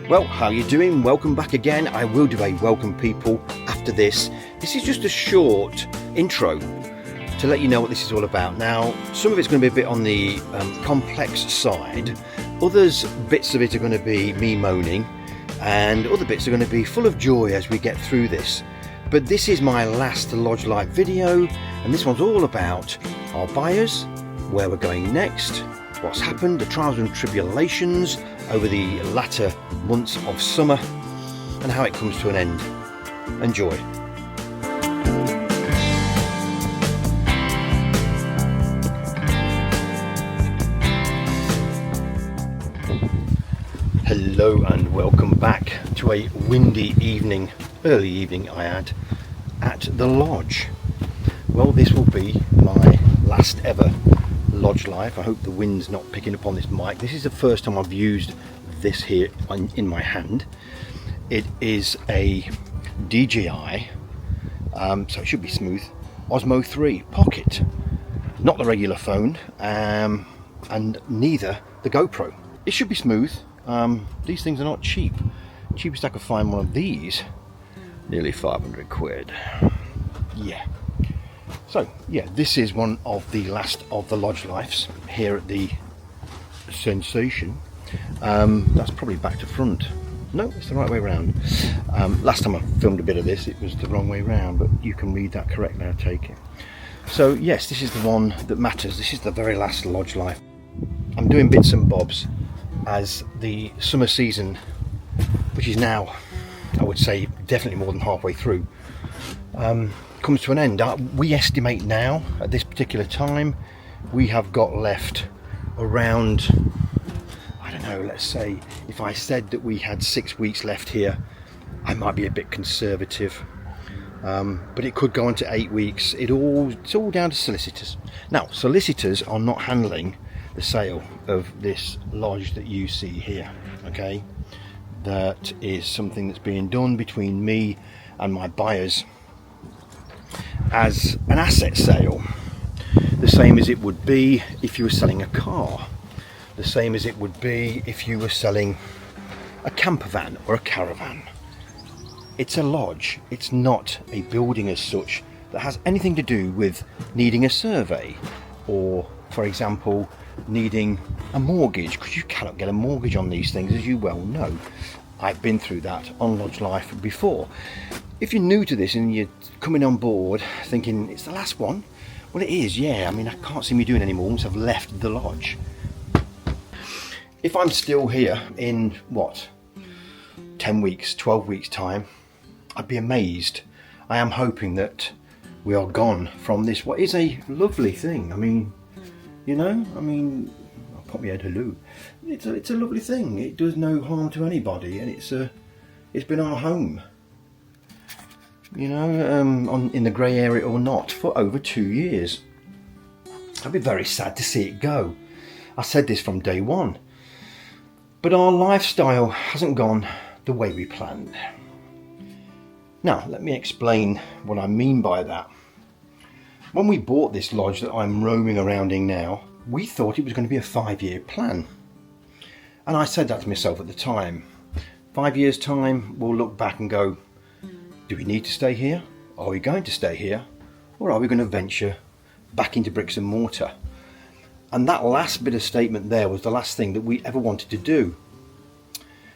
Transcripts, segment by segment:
Well, how you doing? Welcome back again. I will do a welcome people after this. This is just a short intro to let you know what this is all about. Now, some of it's going to be a bit on the complex side. Others, bits of it are going to be me moaning, and other bits are going to be full of joy as we get through this. But this is my last Lodge Life video, and this one's all about our buyers, where we're going next, what's happened, the trials and tribulations over the latter months of summer, and how it comes to an end. Enjoy. Hello and welcome back to a windy evening, early evening I add, at the lodge. Well, this will be my last ever Lodge Life. I hope the wind's not picking up on this mic. This is the first time I've used this here in my hand. It is a DJI, so it should be smooth, Osmo 3 Pocket. Not the regular phone, and neither the GoPro. It should be smooth. These things are not cheap. Cheapest I could find one of these, nearly 500 quid. Yeah. So yeah, this is one of the last of the Lodge Lives here at the Sensation. That's probably back to front. No, it's the right way around. Last time I filmed a bit of this, it was the wrong way round, but you can read that correctly, I take it. So yes, this is the one that matters. This is the very last Lodge Life. I'm doing bits and bobs as the summer season, which is now, I would say, definitely more than halfway through, comes to an end. We estimate now, at this particular time, we have got left around, I don't know, let's say, if I said that we had 6 weeks left here, I might be a bit conservative, but it could go on to 8 weeks. It's all down to solicitors. Now, solicitors are not handling the sale of this lodge that you see here, okay? That is something that's being done between me and my buyers as an asset sale, the same as it would be if you were selling a car, the same as it would be if you were selling a camper van or a caravan. It's a lodge. It's not a building as such that has anything to do with needing a survey or, for example, needing a mortgage, because you cannot get a mortgage on these things, as you well know. I've been through that on Lodge Life before. If you're new to this and you're coming on board thinking it's the last one, well, it is, yeah. I mean, I can't see me doing any more once I've left the lodge. If I'm still here in, what, 10 weeks, 12 weeks time, I'd be amazed. I am hoping that we are gone from this, what is a lovely thing. I mean, you know, I'll pop my head, hello. It's a lovely thing. It does no harm to anybody, and it's been our home, you know, in the grey area or not, for over 2 years. I'd be very sad to see it go. I said this from day one, but our lifestyle hasn't gone the way we planned. Now, let me explain what I mean by that. When we bought this lodge that I'm roaming around in now, we thought it was going to be a 5-year plan. And I said that to myself at the time. 5 years time, we'll look back and go, do we need to stay here? Are we going to stay here? Or are we going to venture back into bricks and mortar? And that last bit of statement there was the last thing that we ever wanted to do.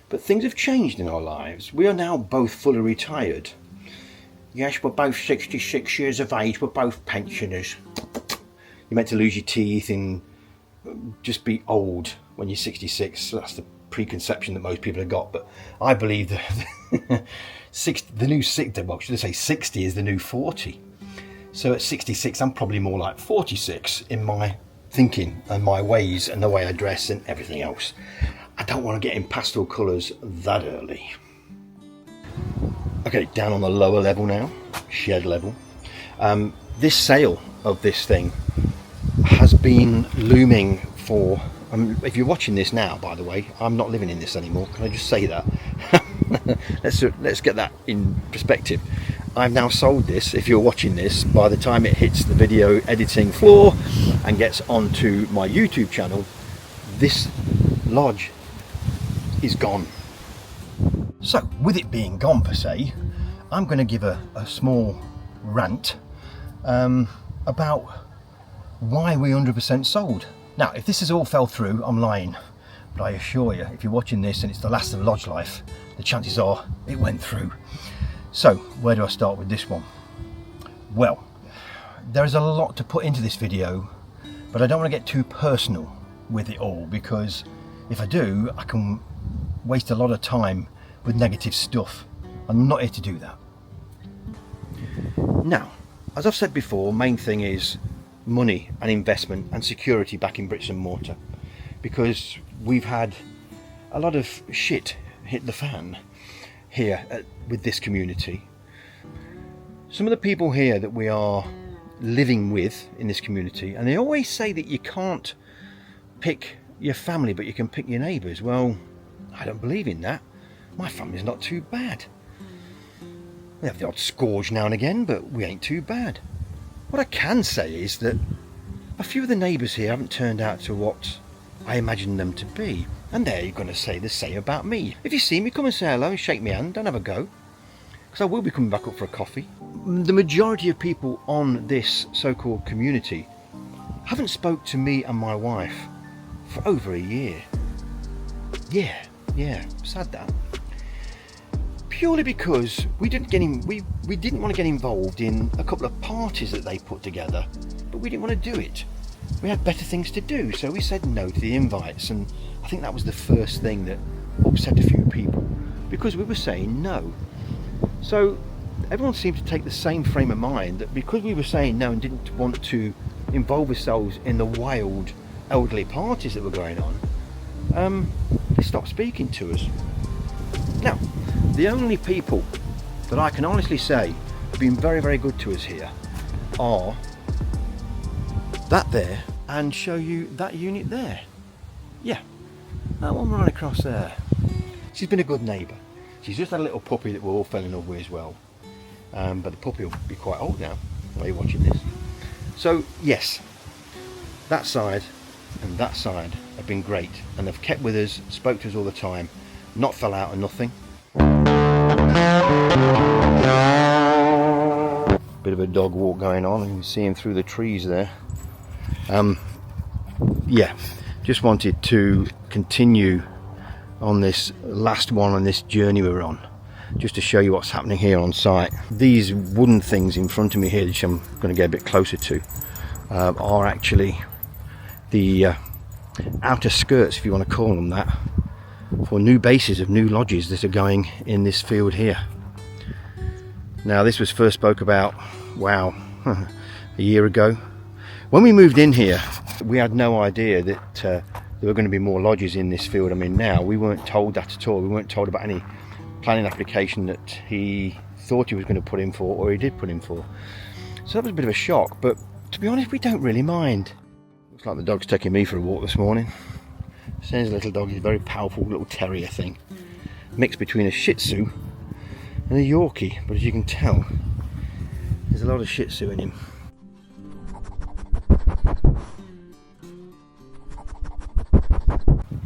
But things have changed in our lives. We are now both fully retired. Yes, we're both 66 years of age, we're both pensioners. You're meant to lose your teeth and just be old when you're 66. So that's the preconception that most people have got. But I believe that the new 60, well, should I say 60 is the new 40. So at 66, I'm probably more like 46 in my thinking and my ways and the way I dress and everything else. I don't want to get in pastel colours that early. Okay, down on the lower level now, shed level. This sale of this thing has been looming for, if you're watching this now, by the way, I'm not living in this anymore. Can I just say that? Let's get that in perspective. I've now sold this. If you're watching this, by the time it hits the video editing floor and gets onto my YouTube channel, this lodge is gone. So with it being gone per se, I'm going to give a small rant about why we 100% sold. Now if this has all fell through, I'm lying, but I assure you, if you're watching this and it's the last of Lodge Life, the chances are it went through. So where do I start with this one? Well, there is a lot to put into this video, but I don't want to get too personal with it all, because if I do, I can waste a lot of time with negative stuff. I'm not here to do that. Now, as I've said before, main thing is money and investment and security back in bricks and mortar, because we've had a lot of shit hit the fan here with this community. Some of the people here that we are living with in this community, and they always say that you can't pick your family but you can pick your neighbours. Well, I don't believe in that. My family's not too bad. We have the odd scourge now and again, but we ain't too bad. What I can say is that a few of the neighbours here haven't turned out to what I imagined them to be, and they're going to say the same about me. If you see me, come and say hello and shake my hand, don't have a go, because I will be coming back up for a coffee. The majority of people on this so-called community haven't spoke to me and my wife for over a year. Yeah, sad that. Purely because we didn't want to get involved in a couple of parties that they put together, but we didn't want to do it. We had better things to do, so we said no to the invites, and I think that was the first thing that upset a few people, because we were saying no. So everyone seemed to take the same frame of mind, that because we were saying no and didn't want to involve ourselves in the wild elderly parties that were going on, they stopped speaking to us. Now, the only people that I can honestly say have been very, very good to us here are that there, and show you that unit there. Yeah, that one right across there. She's been a good neighbour. She's just had a little puppy that we all fell in love with as well. But the puppy will be quite old now while you're watching this. So yes, that side and that side have been great, and they've kept with us, spoke to us all the time, not fell out of nothing. Bit of a dog walk going on, and you can see him through the trees there. Yeah, just wanted to continue on this last one on this journey we're on, just to show you what's happening here on site. These wooden things in front of me here, which I'm going to get a bit closer to, are actually the outer skirts, if you want to call them that, for new bases of new lodges that are going in this field here. Now this was first spoke about, wow, a year ago. When we moved in here, we had no idea that there were going to be more lodges in this field. I mean, now we weren't told that at all. We weren't told about any planning application that he thought he was going to put in for, or he did put in for. So that was a bit of a shock, but to be honest, we don't really mind. Looks like the dog's taking me for a walk this morning. Says little dog, he's a very powerful little terrier thing, mixed between a Shih Tzu and a Yorkie, but as you can tell, there's a lot of Shih Tzu in him.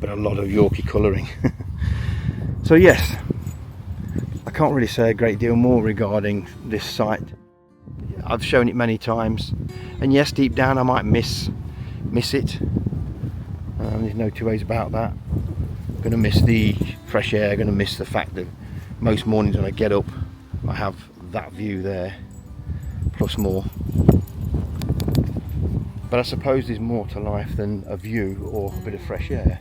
But a lot of Yorkie colouring. So yes, I can't really say a great deal more regarding this site. I've shown it many times, and yes, deep down I might miss it. There's no two ways about that. Going to miss the fresh air, going to miss the fact that most mornings when I get up I have that view there, plus more. But I suppose there's more to life than a view or a bit of fresh air,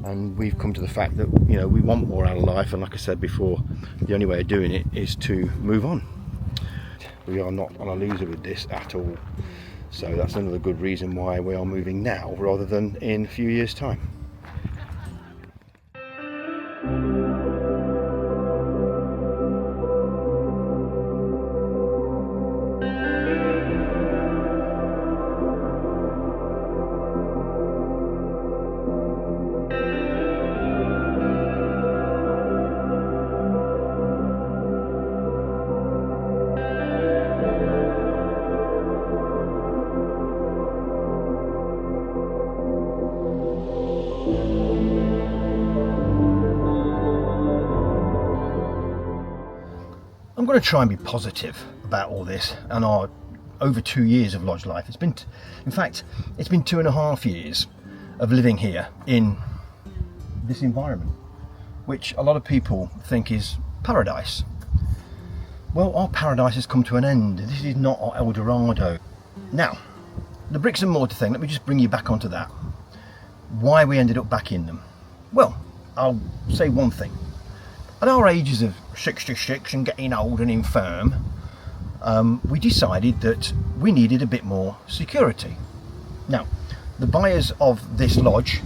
and we've come to the fact that, you know, we want more out of life, and like I said before, the only way of doing it is to move on. We are not on a loser with this at all, so that's another good reason why we are moving now rather than in a few years' time. I'm going to try and be positive about all this and our over 2 years of lodge life. It's been, in fact, it's been 2.5 years of living here in this environment, which a lot of people think is paradise. Well, our paradise has come to an end. This is not our El Dorado. Now, the bricks and mortar thing, let me just bring you back onto that. Why we ended up back in them. Well, I'll say one thing. At our ages of 66 and getting old and infirm, we decided that we needed a bit more security. Now, the buyers of this lodge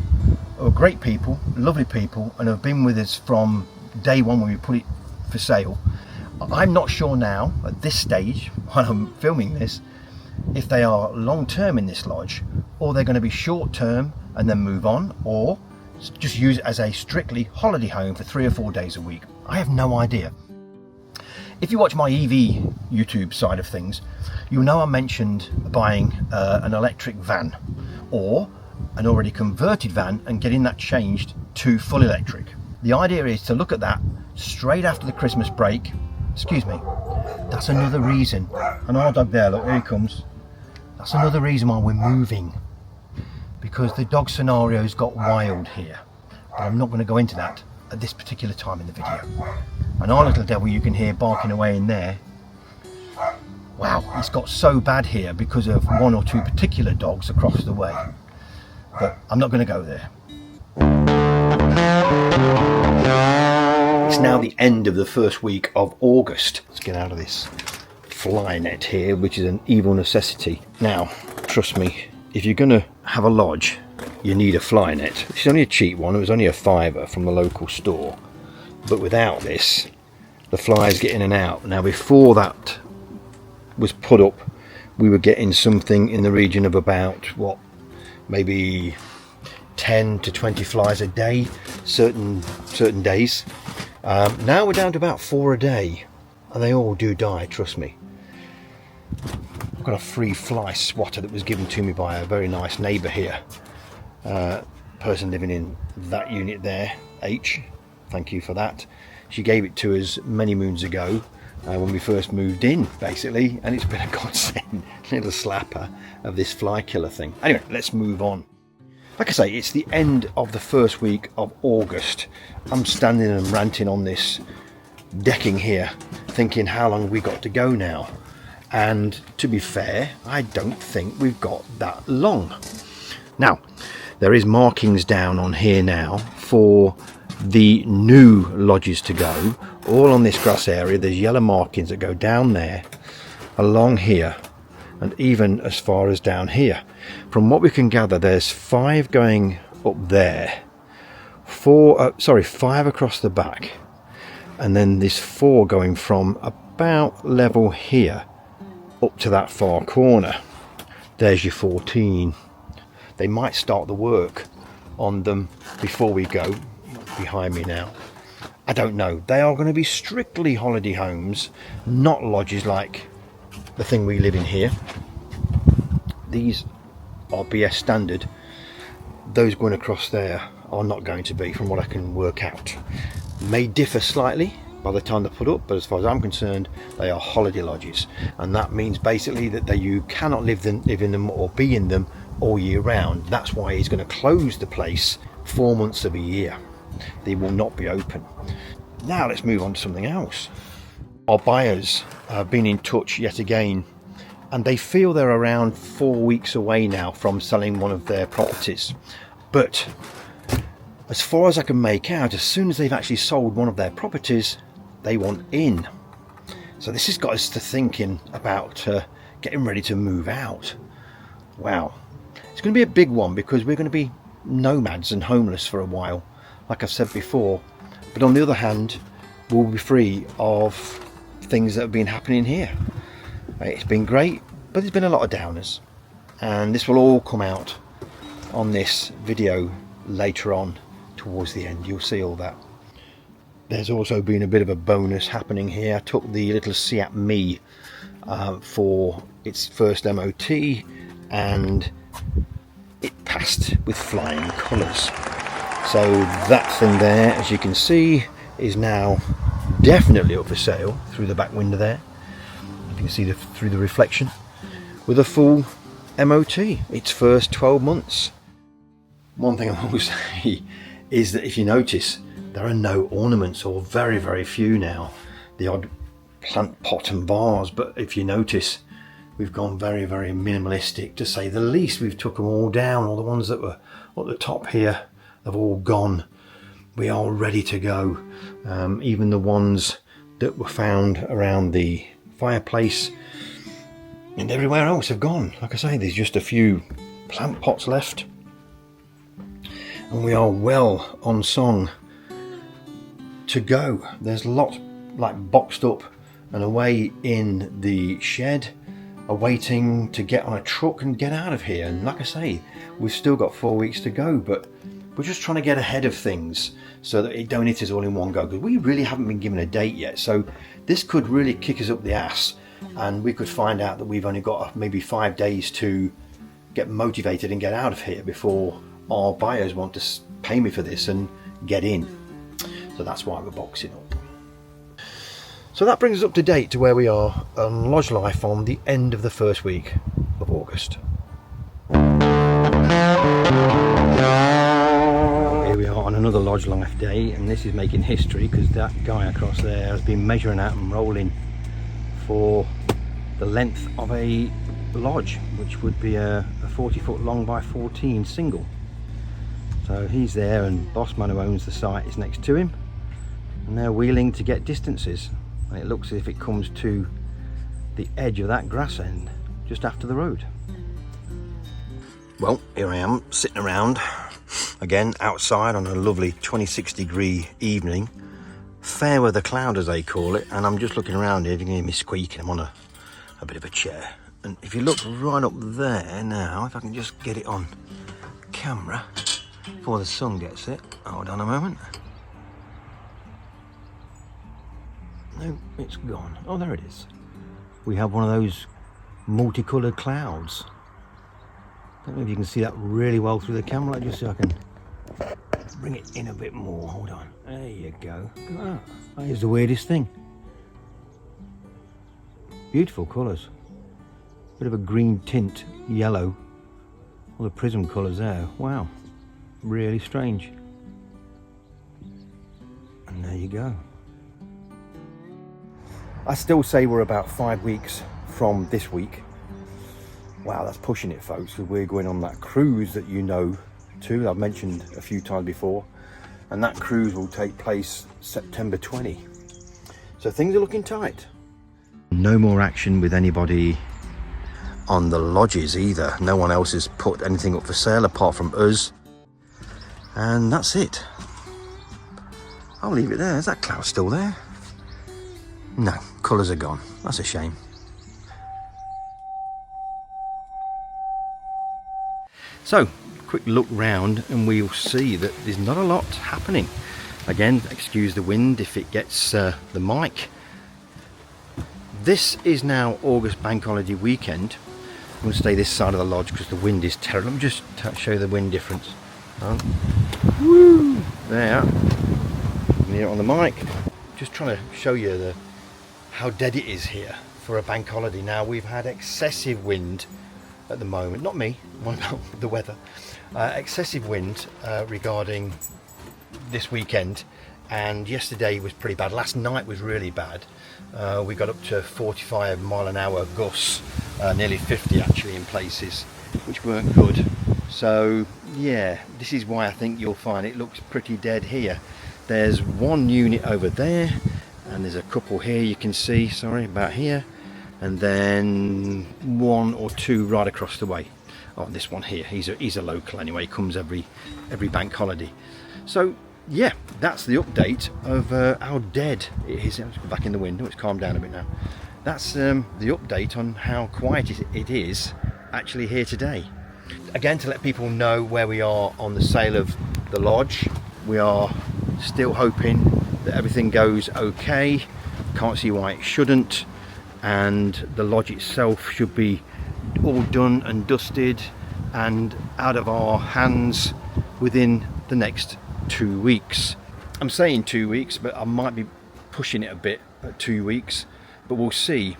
are great people, lovely people, and have been with us from day one when we put it for sale. I'm not sure now, at this stage, while I'm filming this, if they are long-term in this lodge, or they're going to be short-term and then move on, or just use it as a strictly holiday home for 3 or 4 days a week. I have no idea. If you watch my EV YouTube side of things, you'll know I mentioned buying an electric van or an already converted van and getting that changed to full electric. The idea is to look at that straight after the Christmas break. Excuse me, that's another reason. And our dog there, look, here he comes. That's another reason why we're moving, because the dog scenario's got wild here. But I'm not going to go into that at this particular time in the video. And our little devil you can hear barking away in there. Wow, it's got so bad here because of 1 or 2 particular dogs across the way. But I'm not going to go there. It's now the end of the first week of August. Let's get out of this fly net here, which is an evil necessity. Now, trust me, if you're going to have a lodge, you need a fly net. It's only a cheap one. It was only a £5 from the local store. But without this, the flies get in and out. Now, before that was put up, we were getting something in the region of about, what, maybe 10 to 20 flies a day, certain days. Now we're down to about 4 a day, and they all do die, trust me. I've got a free fly swatter that was given to me by a very nice neighbour here. Person living in that unit there, H, thank you for that. She gave it to us many moons ago when we first moved in, basically, and it's been a godsend, little slapper of this fly killer thing. Anyway, let's move on. Like I say, it's the end of the first week of August. I'm standing and ranting on this decking here, thinking how long we got to go now. And to be fair, I don't think we've got that long. Now, there is markings down on here now for the new lodges to go. All on this grass area, there's yellow markings that go down there, along here, and even as far as down here. From what we can gather, there's 5 going up there, 5 across the back, and then there's 4 going from about level here up to that far corner. There's your 14. They might start the work on them before we go. Behind me now, I don't know. They are going to be strictly holiday homes, not lodges like the thing we live in here. These are BS standard. Those going across there are not going to be, from what I can work out. May differ slightly by the time they're put up, but as far as I'm concerned, they are holiday lodges, and that means basically that you cannot live in them or be in them all year round. That's why he's going to close the place 4 months of a year. They will not be open. Now let's move on to something else. Our buyers have been in touch yet again, and they feel they're around 4 weeks away now from selling one of their properties. But as far as I can make out, as soon as they've actually sold one of their properties, they want in. So this has got us to thinking about getting ready to move out. Wow, it's going to be a big one, because we're going to be nomads and homeless for a while, like I've said before. But on the other hand, we'll be free of things that have been happening here. It's been great, but there's been a lot of downers, and this will all come out on this video later on towards the end. You'll see all that. There's also been a bit of a bonus happening here. I took the little Seat Me for its first MOT, and it passed with flying colours. So that thing there, as you can see, is now definitely up for sale through the back window there. You can see through the reflection, with a full MOT, its first 12 months. One thing I will say is that if you notice, there are no ornaments, or very, very few now. The odd plant pot and vase, but if you notice, we've gone very, very minimalistic, to say the least. We've took them all down. All the ones that were at the top here have all gone. We are ready to go. Even the ones that were found around the fireplace and everywhere else have gone. Like I say, there's just a few plant pots left, and we are well on song to go. There's a lot like boxed up and away in the shed, awaiting to get on a truck and get out of here. And like I say, we've still got 4 weeks to go, but we're just trying to get ahead of things so that it don't hit us all in one go, because we really haven't been given a date yet. So this could really kick us up the ass, and we could find out that we've only got maybe 5 days to get motivated and get out of here before our buyers want to pay me for this and get in. So that's why we're boxing up. So that brings us up to date to where we are on Lodge Life on the end of the first week of August. Here we are on another Lodge Life day, and this is making history because that guy across there has been measuring out and rolling for the length of a lodge, which would be a 40 foot long by 14 single. So he's there, and boss man who owns the site is next to him, and they're wheeling to get distances, and it looks as if it comes to the edge of that grass end just after the road. Well, here I am sitting around again outside on a lovely 26-degree evening, fair weather cloud as they call it, and I'm just looking around here. You can hear me squeaking. I'm on a bit of a chair, and if you look right up there now, if I can just get it on camera before the sun gets it. Hold on a moment. No, it's gone. Oh, there it is. We have one of those multicoloured clouds. I don't know if you can see that really well through the camera. Just so I can bring it in a bit more. Hold on. There you go. Look at that. That is the weirdest thing. Beautiful colours. Bit of a green tint, yellow. All the prism colours there. Wow. Really strange. And there you go. I still say we're about 5 weeks from this week. Wow, that's pushing it, folks, because we're going on that cruise that you know too. I've mentioned a few times before, and that cruise will take place September 20. So things are looking tight. No more action with anybody on the lodges either. No one else has put anything up for sale apart from us, and that's it. I'll leave it there. Is that cloud still there? No, colours are gone. That's a shame. So, quick look round, and we'll see that there's not a lot happening. Again, excuse the wind if it gets the mic. This is now August bank holiday weekend. I'm going to stay this side of the lodge because the wind is terrible. Let me just show you the wind difference. Woo! There. You can hear it on the mic. Just trying to show you how dead it is here for a bank holiday. Now, we've had excessive wind at the moment. Not me, what about the weather? Excessive wind regarding this weekend, and yesterday was pretty bad. Last night was really bad. We got up to 45 mile an hour gusts, nearly 50 actually in places, which weren't good. So yeah, this is why I think you'll find it looks pretty dead here. There's one unit over there, and there's a couple here you can see, sorry, about here, and then one or two right across the way. Oh, this one here, he's a local anyway, he comes every bank holiday. So yeah, that's the update of how dead it is. Let's go back in the window, it's calmed down a bit now. That's the update on how quiet it is actually here today. Again, to let people know where we are on the sale of the lodge, we are still hoping that everything goes okay. Can't see why it shouldn't, and the lodge itself should be all done and dusted and out of our hands within the next 2 weeks. I'm saying 2 weeks, but I might be pushing it a bit at 2 weeks, but we'll see.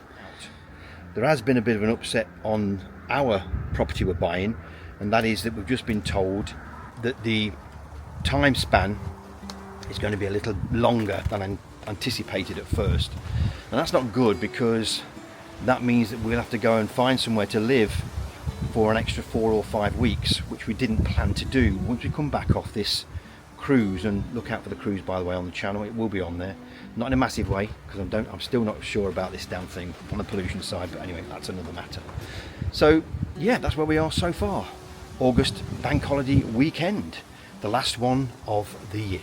There has been a bit of an upset on our property we're buying, and that is that we've just been told that the time span is going to be a little longer than anticipated at first. And that's not good, because that means that we'll have to go and find somewhere to live for an extra 4 or 5 weeks, which we didn't plan to do. Once we come back off this cruise, and look out for the cruise, by the way, on the channel, it will be on there, not in a massive way, because I'm still not sure about this damn thing on the pollution side, but anyway, that's another matter. So yeah, that's where we are so far. August bank holiday weekend, the last one of the year.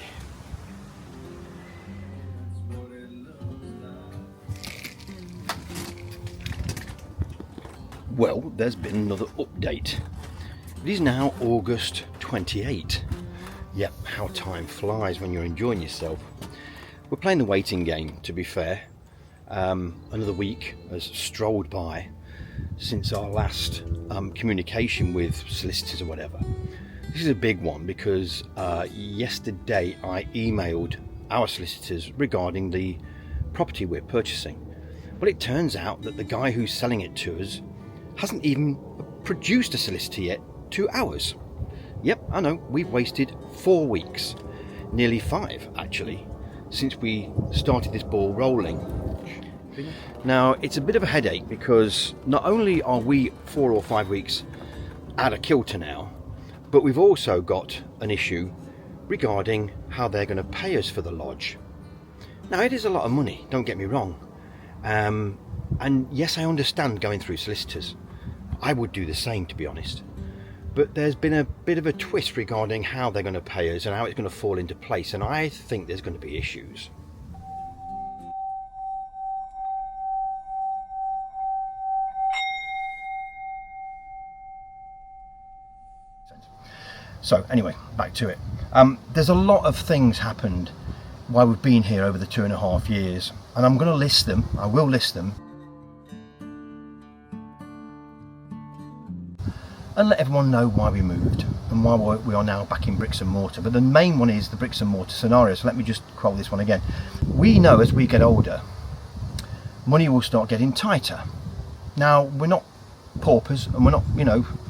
Well, there's been another update. It is now August 28. Yep, how time flies when you're enjoying yourself. We're playing the waiting game, to be fair. Another week has strolled by since our last communication with solicitors or whatever. This is a big one, because yesterday I emailed our solicitors regarding the property we're purchasing. Well, it turns out that the guy who's selling it to us hasn't even produced a solicitor yet to ours. Yep, I know, we've wasted 4 weeks, nearly 5 actually, since we started this ball rolling. Now, it's a bit of a headache, because not only are we 4 or 5 weeks out of kilter now, but we've also got an issue regarding how they're going to pay us for the lodge. Now, it is a lot of money, don't get me wrong, and yes, I understand going through solicitors. I would do the same, to be honest. But there's been a bit of a twist regarding how they're going to pay us and how it's going to fall into place, and I think there's going to be issues. So anyway, back to it. There's a lot of things happened while we've been here over the 2.5 years, and I'm going to list them. I will list them, and let everyone know why we moved and why we are now back in bricks and mortar. But the main one is the bricks and mortar scenario, so let me just quote this one again. We know as we get older, money will start getting tighter. Now, we're not paupers, and we're not,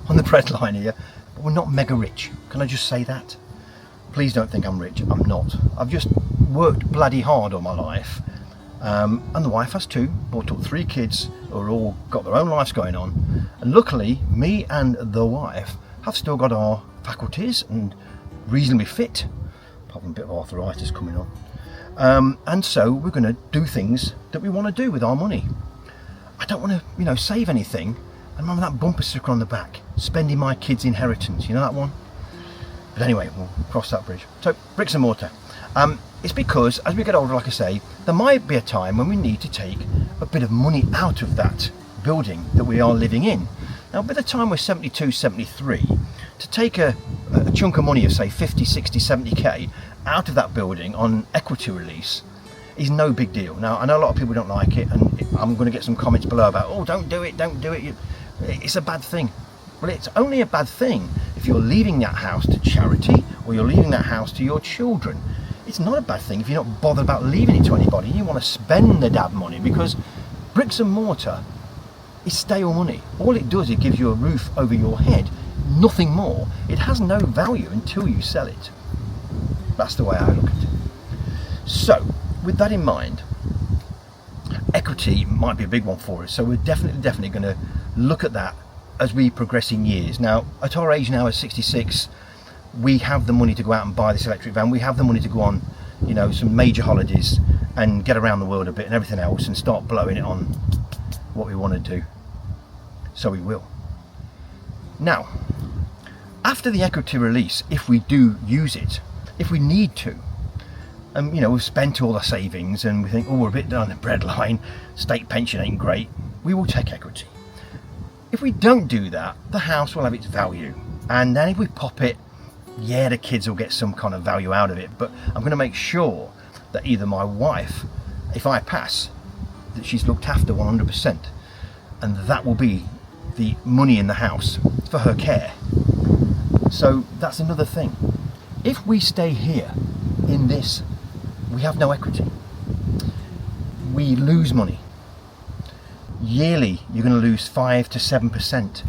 on the breadline here, but we're not mega rich. Can I just say that? Please don't think I'm rich. I'm not. I've just worked bloody hard all my life, and the wife has too. Brought up 3 kids who are all got their own lives going on, and luckily me and the wife have still got our faculties and reasonably fit, apart from a bit of arthritis coming on, and so we're going to do things that we want to do with our money. I don't want to save anything and remember that bumper sticker on the back, spending my kids' inheritance, you know that one? But anyway, we'll cross that bridge. So, bricks and mortar. It's because as we get older, like I say, there might be a time when we need to take a bit of money out of that building that we are living in. Now, by the time we're 72, 73, to take a chunk of money of say 50, 60, 70k out of that building on equity release is no big deal. Now, I know a lot of people don't like it, and I'm going to get some comments below about, oh, don't do it, it's a bad thing. Well, it's only a bad thing if you're leaving that house to charity, or you're leaving that house to your children. It's not a bad thing if you're not bothered about leaving it to anybody. You want to spend the dab money, because bricks and mortar is stale money. All it does is give you a roof over your head, nothing more. It has no value until you sell it. That's the way I look at it. So, with that in mind, equity might be a big one for us, so we're definitely going to look at that as we progress in years. Now, at our age now, at 66, we have the money to go out and buy this electric van. We have the money to go on, some major holidays and get around the world a bit and everything else, and start blowing it on what we want to do. So we will. Now, after the equity release, if we do use it, if we need to, and we've spent all our savings and we think, oh, we're a bit down the breadline, state pension ain't great, we will take equity. If we don't do that, the house will have its value, and then if we pop it, yeah, the kids will get some kind of value out of it, but I'm going to make sure that either my wife, if I pass, that she's looked after 100%, and that will be the money in the house for her care. So that's another thing. If we stay here in this, we have no equity. we lose money. Yearly, you're going to lose 5 to 7%.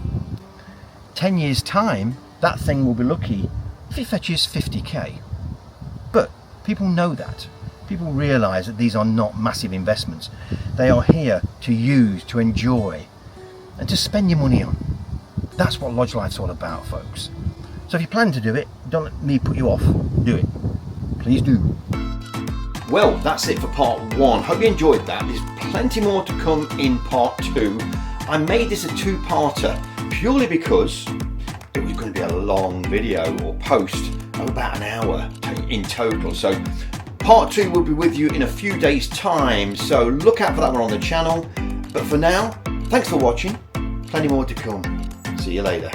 10 years time, that thing will be lucky if it fetches 50k. But people know that. People realise that these are not massive investments. They are here to use, to enjoy, and to spend your money on. That's what Lodge Life's all about, folks. So if you plan to do it, don't let me put you off. Do it. Please do. Well, that's it for part 1. Hope you enjoyed that. There's plenty more to come in part 2. I made this a 2-parter purely because it was going to be a long video or post of about an hour in total. So part 2 will be with you in a few days' time. So look out for that one on the channel. But for now, thanks for watching. Plenty more to come. See you later.